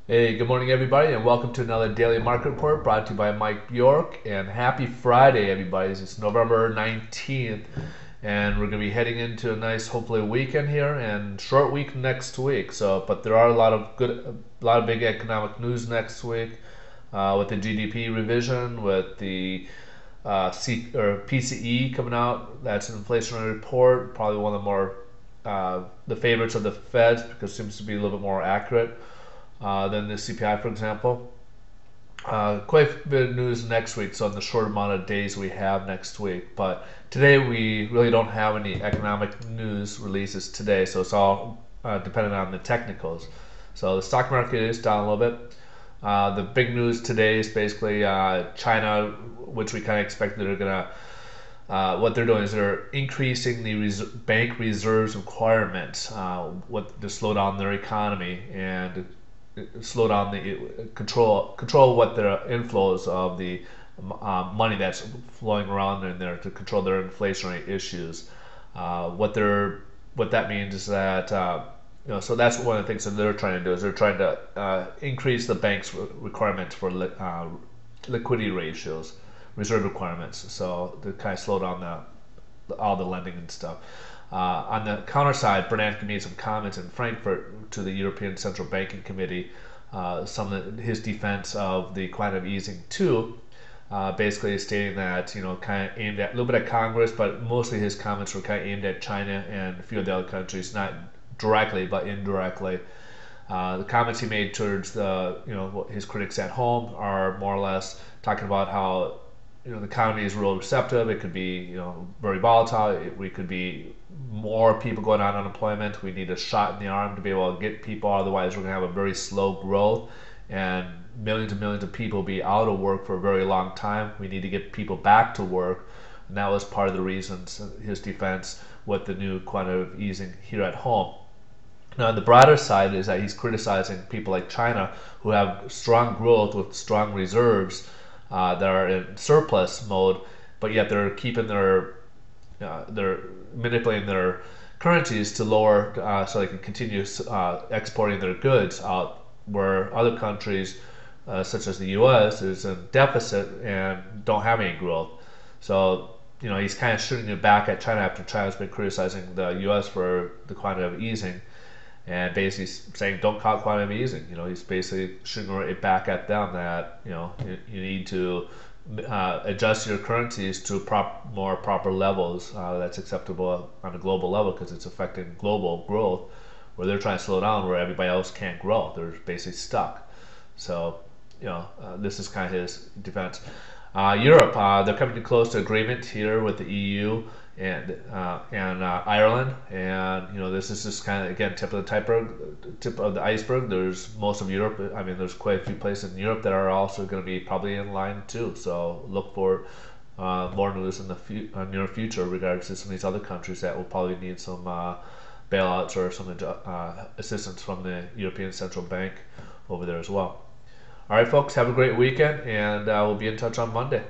Hey, good morning, everybody, and welcome to another daily market report brought to you by Mike Bjork. And happy Friday, everybody. It's November 19th, and we're going to be heading into a nice, hopefully, weekend here and short week next week. But there are a lot of big economic news next week with the GDP revision, with the PCE coming out. That's an inflationary report, probably one of the more the favorites of the Fed because it seems to be a little bit more accurate than the CPI, for example. Quite a bit of news next week, so in the short amount of days we have next week. But today we really don't have any economic news releases today, so it's all dependent on the technicals. So the stock market is down a little bit. The big news today is basically China, which we kind of expected they're gonna. What they're doing is they're increasing the bank reserves requirements, to slow down their economy and slow down the control what their inflows of the money that's flowing around in there to control their inflationary issues. What that means is that so that's one of the things that they're trying to do is they're trying to increase the bank's requirements for liquidity ratios, reserve requirements, so to kind of slow down all the lending and stuff. On the counter side, Bernanke made some comments in Frankfurt to the European Central Banking Committee, his defense of the quantitative easing too, basically stating that kind of aimed at a little bit at Congress, but mostly his comments were kind of aimed at China and a few of the other countries, not directly but indirectly. The comments he made towards his critics at home are more or less talking about how the economy is real receptive. It could be very volatile. We could be more people going on unemployment. We need a shot in the arm to be able to get people. Otherwise, we're going to have a very slow growth, and millions and millions of people be out of work for a very long time. We need to get people back to work, and that was part of the reasons his defense with the new quantitative easing here at home. Now, on the broader side is that he's criticizing people like China who have strong growth with strong reserves that are in surplus mode, but yet they're keeping they're manipulating their currencies to lower so they can continue exporting their goods out, where other countries such as the U.S. is in deficit and don't have any growth. So he's kind of shooting it back at China after China's been criticizing the U.S. for the quantitative easing, and basically saying don't call it quantitative easing. He's basically shooting it back at them that you need to adjust your currencies to more proper levels that's acceptable on a global level, because it's affecting global growth, where they're trying to slow down where everybody else can't grow. They're basically stuck. So this is kind of his defense. Europe, they're coming to close to agreement here with the EU and Ireland, and this is just kind of again tip of the iceberg. There's most of Europe. I mean, there's quite a few places in Europe that are also going to be probably in line too. So look for more news in the near future regards to some of these other countries that will probably need some bailouts or some assistance from the European Central Bank over there as well. All right, folks, have a great weekend, and we'll be in touch on Monday.